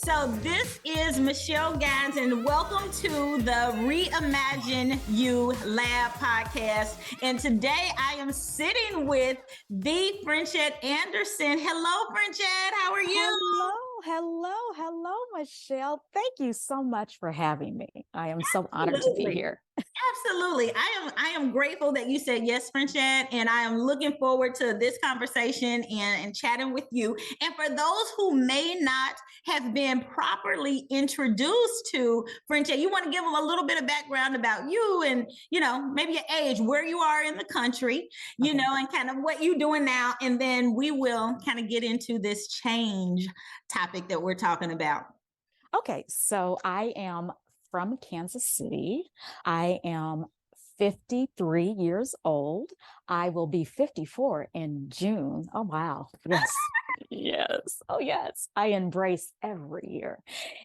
So this is Michelle Gines, and welcome to the Reimagine You Lab podcast. And today I am sitting with the Frenchette Anderson. Hello, Frenchette. How are you? Hello, Michelle. Thank you so much for having me. I am so honored to be Absolutely. here. Absolutely. I am grateful that you said yes, Frenchette, and I am looking forward to this conversation and chatting with you. And for those who may not have been properly introduced to Frenchette, you want to give them a little bit of background about you and, maybe your age, where you are in the country, and kind of what you're doing now. And then we will kind of get into this change topic that we're talking about. Okay, so I am from Kansas City. I am 53 years old. I will be 54 in June. Oh, wow. Yes. Yes. Oh, yes. I embrace every year.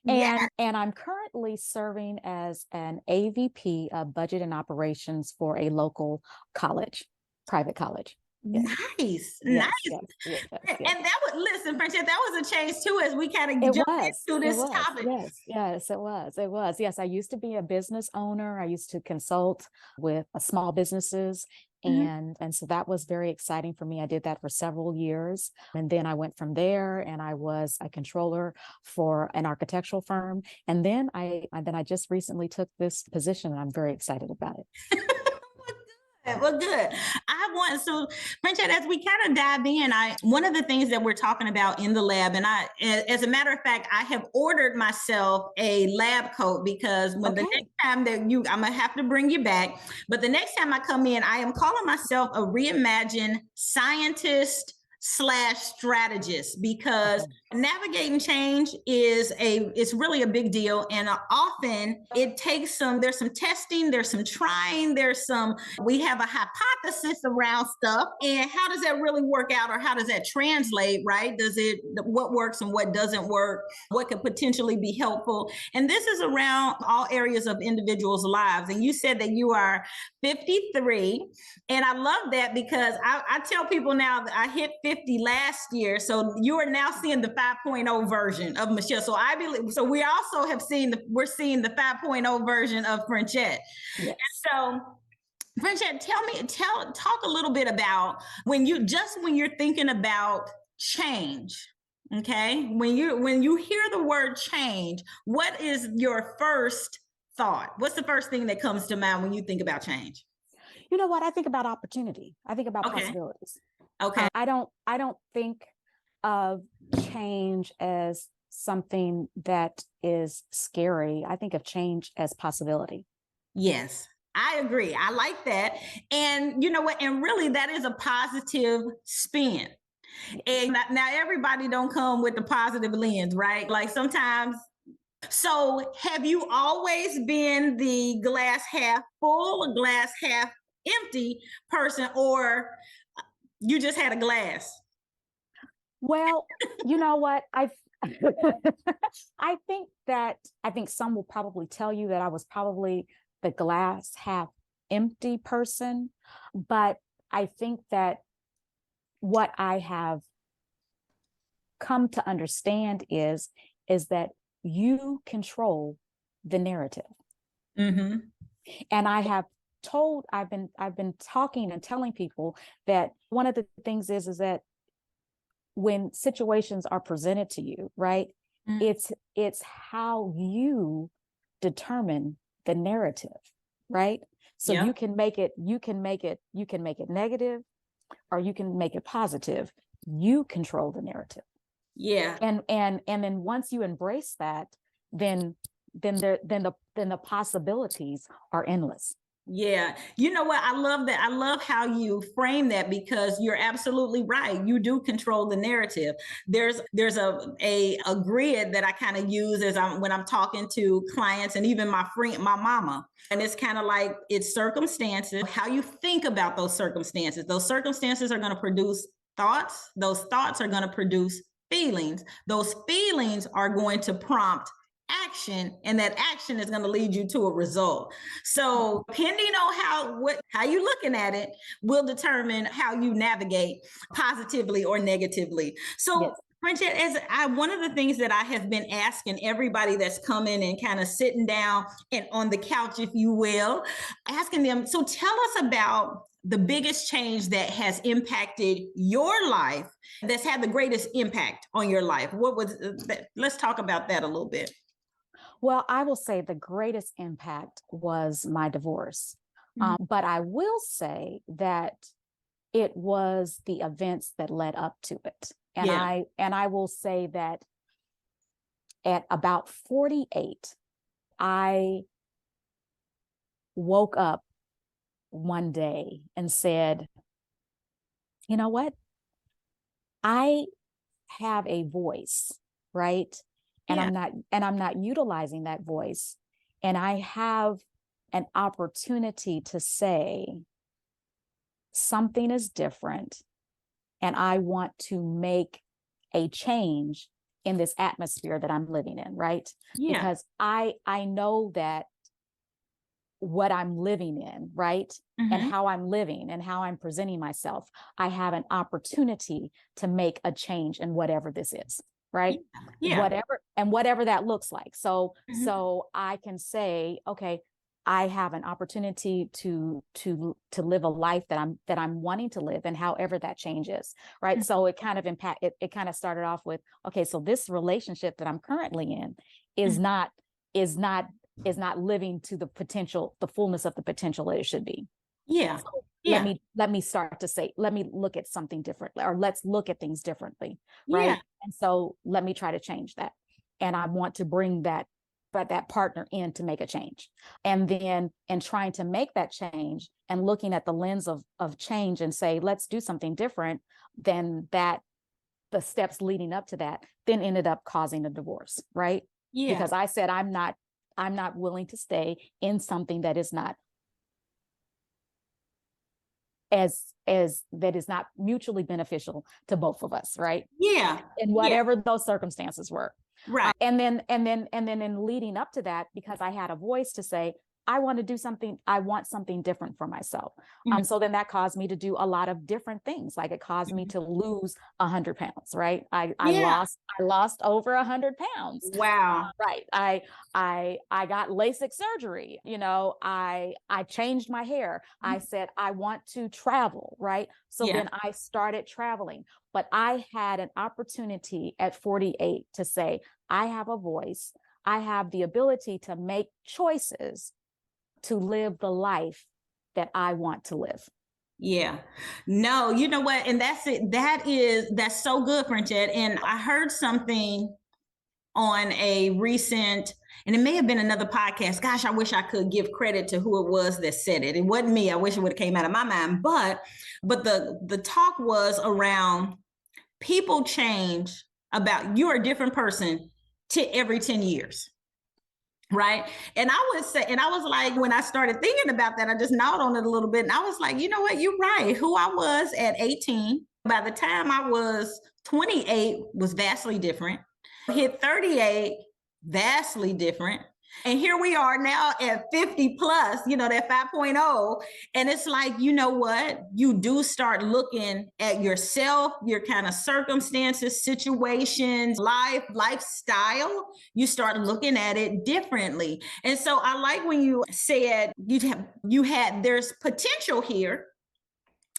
And I'm currently serving as an AVP of budget and operations for a local college, private college. Yes. Nice. Yes. And listen, Frenchette, that was a change too, as we kind of jumped into this topic. Yes, it was. Yes, I used to be a business owner. I used to consult with small businesses. And so that was very exciting for me. I did that for several years. And then I went from there and I was a controller for an architectural firm. And then I just recently took this position and I'm very excited about it. Well, good. So Frenchette, as we kind of dive in, one of the things that we're talking about in the lab, and as a matter of fact, I have ordered myself a lab coat because the next time that I'm gonna have to bring you back, but the next time I come in, I am calling myself a reimagined scientist / strategist, because navigating change it's really a big deal. And often it takes there's some testing, there's some trying, we have a hypothesis around stuff. And how does that really work out, or how does that translate, right? What works and what doesn't work? What could potentially be helpful? And this is around all areas of individuals' lives. And you said that you are 53. And I love that because I tell people now that I hit 50 last year. So you are now seeing the 5.0 version of Michelle. So I believe, so we also we're seeing the 5.0 version of Frenchette. Yes. So Frenchette, talk a little bit about when you're thinking about change. Okay. When you hear the word change, what is your first thought? What's the first thing that comes to mind when you think about change? You know what? I think about opportunity. I think about possibilities. Okay. I don't think of change as something that is scary. I think of change as possibility. Yes, I agree. I like that. And you know what? And really, that is a positive spin. And now everybody don't come with the positive lens, right? Like sometimes. So have you always been the glass half full or glass half empty person, or you just had a glass? Well, you know what? I think some will probably tell you that I was probably the glass half empty person, but I think that what I have come to understand is that you control the narrative. Mm-hmm. And I've been talking and telling people that one of the things is that when situations are presented to you, right, it's how you determine the narrative, right? So you can make it negative, or you can make it positive. You control the narrative. Yeah. And then once you embrace that, then the possibilities are endless. Yeah. You know what? I love that. I love how you frame that, because you're absolutely right. You do control the narrative. There's a grid that I kind of use when I'm talking to clients, and even my mama. And it's kind of like, it's circumstances, how you think about those circumstances. Those circumstances are going to produce thoughts. Those thoughts are going to produce feelings. Those feelings are going to prompt action, and that action is going to lead you to a result. So depending on how you're looking at it will determine how you navigate positively or negatively. So Frenchette, one of the things that I have been asking everybody that's coming and kind of sitting down and on the couch, if you will, asking them, so tell us about the biggest change that has impacted your life, that's had the greatest impact on your life. What was that? Let's talk about that a little bit. Well, I will say the greatest impact was my divorce. But I will say that it was the events that led up to it. And I will say that at about 48, I woke up one day and said, you know what? I have a voice, right? And I'm not utilizing that voice. And I have an opportunity to say something is different, and I want to make a change in this atmosphere that I'm living in, right? Yeah. Because I know that what I'm living in, right? And how I'm living and how I'm presenting myself, I have an opportunity to make a change in whatever this is, right? Yeah. Whatever that looks like. So I can say, okay, I have an opportunity to live a life that I'm wanting to live, and however that changes, right? So it kind of it kind of started off with, okay, so this relationship that I'm currently in is not living to the potential, the fullness of the potential that it should be. Yeah. So let me start to say, let me look at something differently, or let's look at things differently, right? Yeah. And so let me try to change that. And I want to bring that partner in to make a change. And then in trying to make that change and looking at the lens of change and say, let's do something different, then that the steps leading up to that then ended up causing a divorce, right? Yeah. Because I said, I'm not willing to stay in something that is not as that is not mutually beneficial to both of us, right? Yeah. And whatever those circumstances were. Right. And then in leading up to that, because I had a voice to say, I want to do something, I want something different for myself. So then that caused me to do a lot of different things. Like it caused me to lose 100 pounds, right? I lost over 100 pounds. Wow. Right. I got LASIK surgery. You know, I changed my hair. I said, I want to travel, right? So then I started traveling. But I had an opportunity at 48 to say, I have a voice. I have the ability to make choices to live the life that I want to live. Yeah. No, you know what? And that's it. That's so good, Frenchette. And I heard something on a recent, and it may have been another podcast. Gosh, I wish I could give credit to who it was that said it. It wasn't me. I wish it would have came out of my mind. But the talk was around people change about you're a different person to every 10 years. Right. And I would say, and I was like, when I started thinking about that, I just gnawed on it a little bit. And I was like, you know what? You're right. Who I was at 18, by the time I was 28, was vastly different. Hit 38, vastly different. And here we are now at 50 plus, you know, that 5.0. And it's like, you know what? You do start looking at yourself, your kind of circumstances, situations, lifestyle. You start looking at it differently. And so I like when you said there's potential here.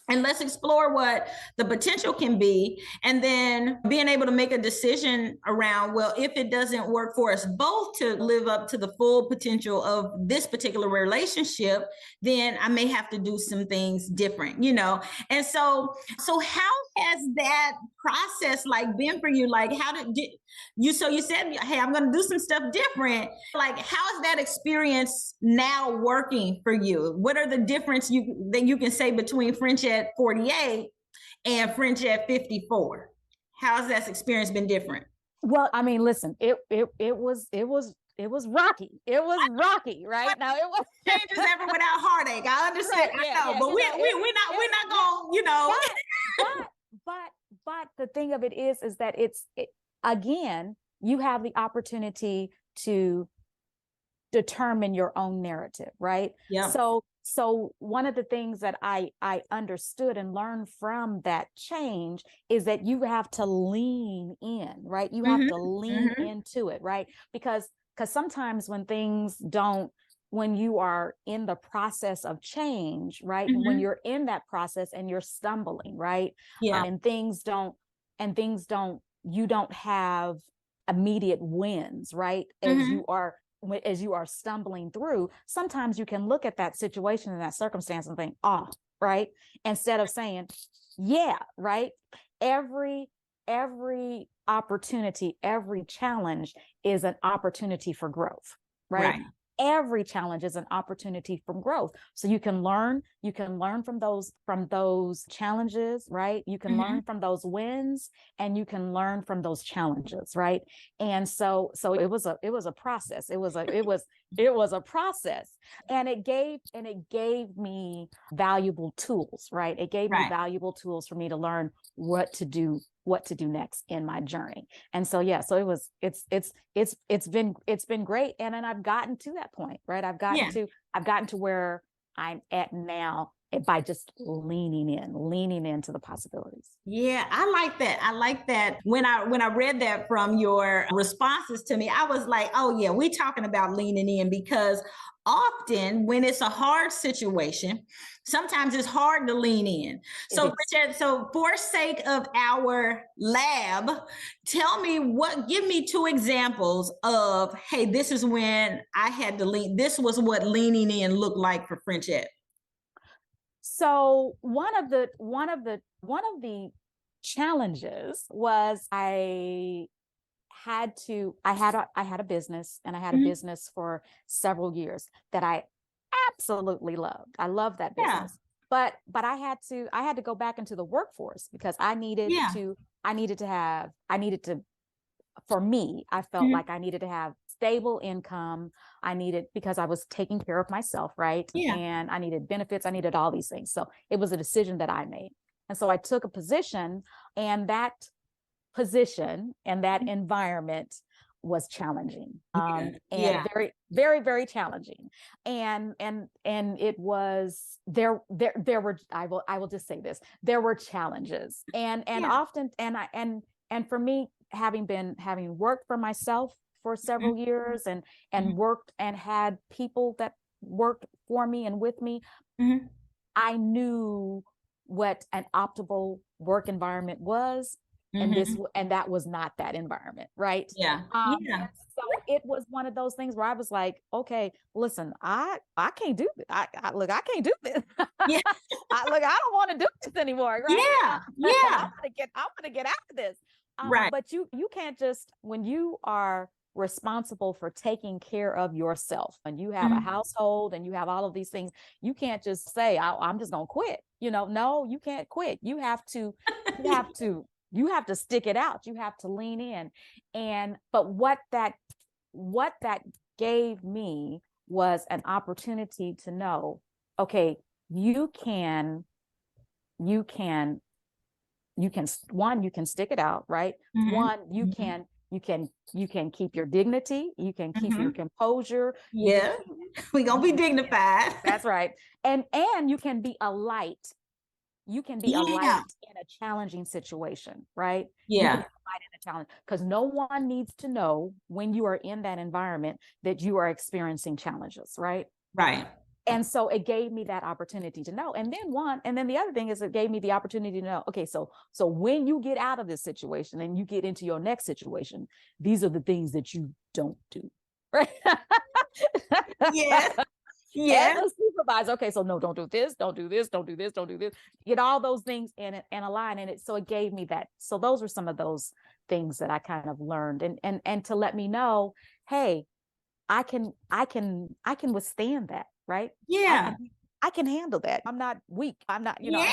And let's explore what the potential can be. And then being able to make a decision around, well, if it doesn't work for us both to live up to the full potential of this particular relationship, then I may have to do some things different, you know? And so how has that process like been for you? Like, so you said, hey, I'm going to do some stuff different. Like, how is that experience now working for you? What are the difference that you can say between Frenchette 48 and Frenchette 54? How has that experience been different? Well, I mean, listen, it was rocky. It was rocky, right? Now it was changes ever without heartache. I understand. Right, I know, but we're not going, you know. But the thing of it is that again, you have the opportunity to determine your own narrative, right? Yeah. So so one of the things that I understood and learned from that change is that you have to lean in, right? You have to lean into it, right? Because sometimes when you are in the process of change, right? When you're in that process and you're stumbling, right? Yeah. And you don't have immediate wins, right? As you are stumbling through, sometimes you can look at that situation and that circumstance and think, oh, right? Instead of saying, yeah, right? Every opportunity, every challenge is an opportunity for growth, right? Right. Every challenge is an opportunity for growth. So you can learn from those challenges, right? You can learn from those wins, and you can learn from those challenges, right? And so it was a process. It was a process. And it gave me valuable tools, right? It gave me Right. valuable tools for me to learn what to do next in my journey. And so, yeah, so it's been great. And then I've gotten to that point, right? I've gotten to where I'm at now by just leaning into the possibilities. Yeah, I like that. I like that. When I read that from your responses to me, I was like, oh yeah, we're talking about leaning in, because often when it's a hard situation, sometimes it's hard to lean in. So, Frenchette, so for sake of our lab, give me two examples of, hey, this is when I had to lean. This was what leaning in looked like for Frenchette. So one of the challenges was I had a business, and I had a business for several years that I absolutely loved. I loved that Yeah. business. But I had to go back into the workforce because I needed to, for me, I felt like I needed to have stable income. Because I was taking care of myself, right? Yeah. And I needed benefits. I needed all these things. So it was a decision that I made. And so I took a position, and that position and that environment was challenging. And very, very, very challenging. And it was there were, I will just say this, there were challenges. And often, and for me, having worked for myself for several years, and worked and had people that worked for me and with me, I knew what an optimal work environment was. And that was not that environment, right? Yeah. So it was one of those things where I was like, okay, listen, I can't do this. I can't do this. Yeah. I don't want to do this anymore, right? Yeah. Yeah. I want to get out of this. Right. But you can't just, when you are responsible for taking care of yourself, and you have a household, and you have all of these things, you can't just say, I'm just gonna quit. No, you can't quit. You have to stick it out. You have to lean in. But what that gave me was an opportunity to know, okay, you can stick it out, right? One, you can keep your dignity, you can keep your composure. Yeah. We're gonna be dignified. That's right. And you can be a light. You can be a light in a challenging situation, right? Yeah. You can be a light in a challenge, because no one needs to know when you are in that environment that you are experiencing challenges, right? Right. And so it gave me that opportunity to know. And then the other thing is, it gave me the opportunity to know, okay, so when you get out of this situation and you get into your next situation, these are the things that you don't do, right? Yes. Yeah. As a supervisor, okay, so no, don't do this, don't do this, don't do this, don't do this. Get all those things in it and align in it. So it gave me that. So those were some of those things that I kind of learned, and to let me know, hey, I can withstand that, right? Yeah. I can handle that. I'm not weak. I'm not, Yeah. I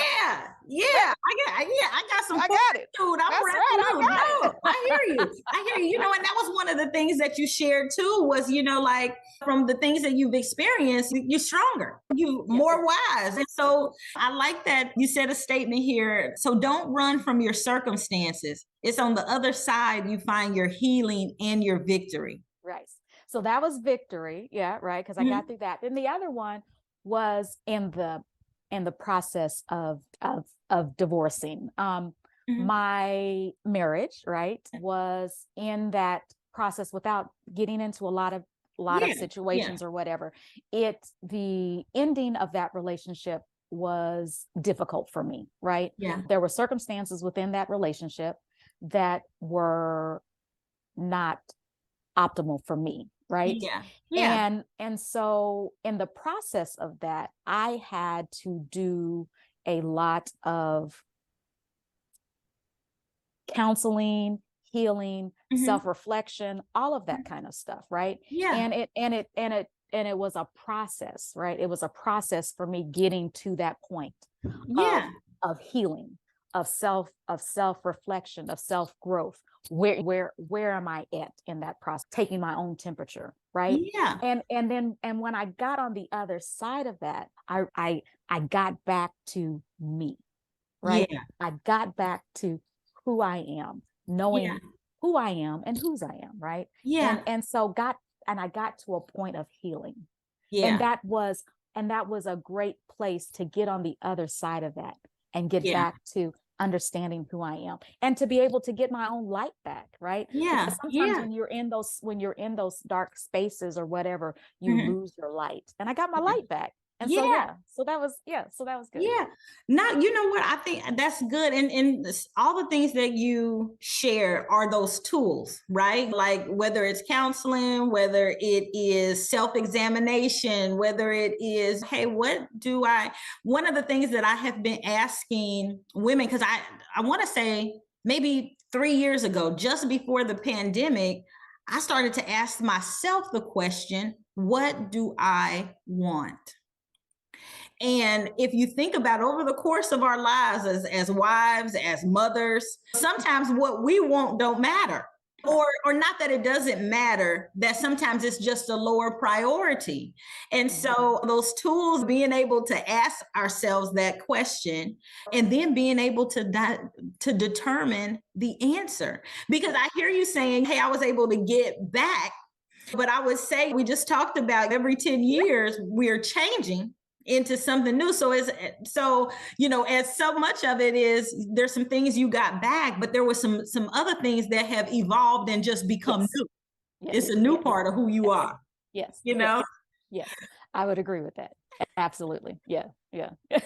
got some I got it. Dude, I'm right. I hear you. And that was one of the things that you shared too, was, like, from the things that you've experienced, you're stronger, you more wise. And so I like that you said a statement here. So don't run from your circumstances. It's on the other side you find your healing and your victory. Right. So that was victory. Yeah, right. Because I got through that. Then the other one was in the process of divorcing. My marriage, right, was in that process without getting into a lot of Yeah. situations or whatever. The ending of that relationship was difficult for me, right? Yeah. There were circumstances within that relationship that were not optimal for me, right? Yeah. Yeah. And so in the process of that, I had to do a lot of counseling, healing, Mhm. self-reflection, all of that kind of stuff, right? Yeah. And it was a process, right? It was a process for me getting to that point of Yeah. healing, of self-reflection, of self-growth. Where am I at in that process? Taking my own temperature, right? Yeah. And when I got on the other side of that, I got back to me, right? Yeah. I got back to who I am, Yeah. knowing who I am and whose I am, right? Yeah. And I got to a point of healing. And Yeah. that was a great place to get on the other side of that and get Yeah. back to understanding who I am and to be able to get my own light back, right? Yeah. Because sometimes Yeah. when you're in those dark spaces or whatever, you Mhm. lose your light. And I got my Yeah. light back. And so Yeah. so that was good. Yeah. Now, you know what? I think that's good. And all the things that you share are those tools, right? Like whether it's counseling, whether it is self-examination, whether it is, hey, one of the things that I have been asking women, because I want to say maybe 3 years ago, just before the pandemic, I started to ask myself the question, what do I want? And if you think about over the course of our lives as wives, as mothers, sometimes what we want don't matter. Or not that it doesn't matter, that sometimes it's just a lower priority. And so those tools, being able to ask ourselves that question and then being able to determine the answer. Because I hear you saying, hey, I was able to get back. But I would say we just talked about every 10 years, we're changing into something new. As so much of it is, there's some things you got back, but there were some other things that have evolved and just become Yes. new. It's Yes. a new Yes. part of who you Yes. are, Yes. you Yes. know? Yes. I would agree with that. Absolutely. Yeah. Yeah. The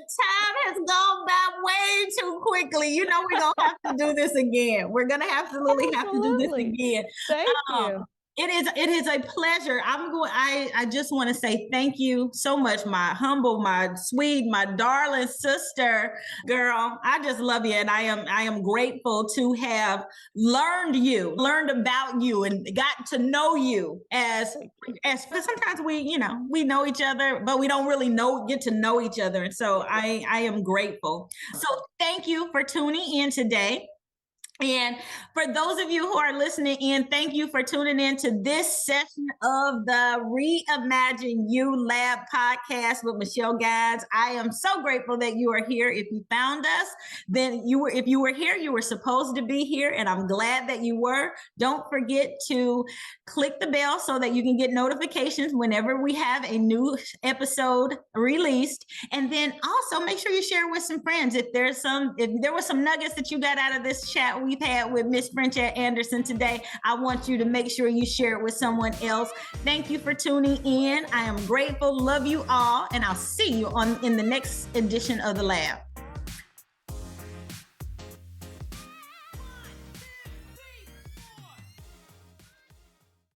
time has gone by way too quickly. You know, we're gonna have to do this again. We're gonna absolutely have to do this Absolutely. again. Thank Um, you. it is a pleasure. I just want to say thank you so much, my humble, my sweet, my darling sister, girl. I just love you, and I am grateful to have learned about you, and got to know you because sometimes we know each other, but we don't really get to know each other. And so I am grateful. So thank you for tuning in today. And for those of you who are listening in, thank you for tuning in to this session of the Reimagine You Lab podcast with Michelle Guides. I am so grateful that you are here. If you found us, then if you were here, you were supposed to be here, and I'm glad that you were. Don't forget to click the bell so that you can get notifications whenever we have a new episode released. And then also make sure you share with some friends. If there were some nuggets that you got out of this chat we've had with Miss Frenchette Anderson today, I want you to make sure you share it with someone else. Thank you for tuning in. I am grateful. Love you all. And I'll see you in the next edition of the lab.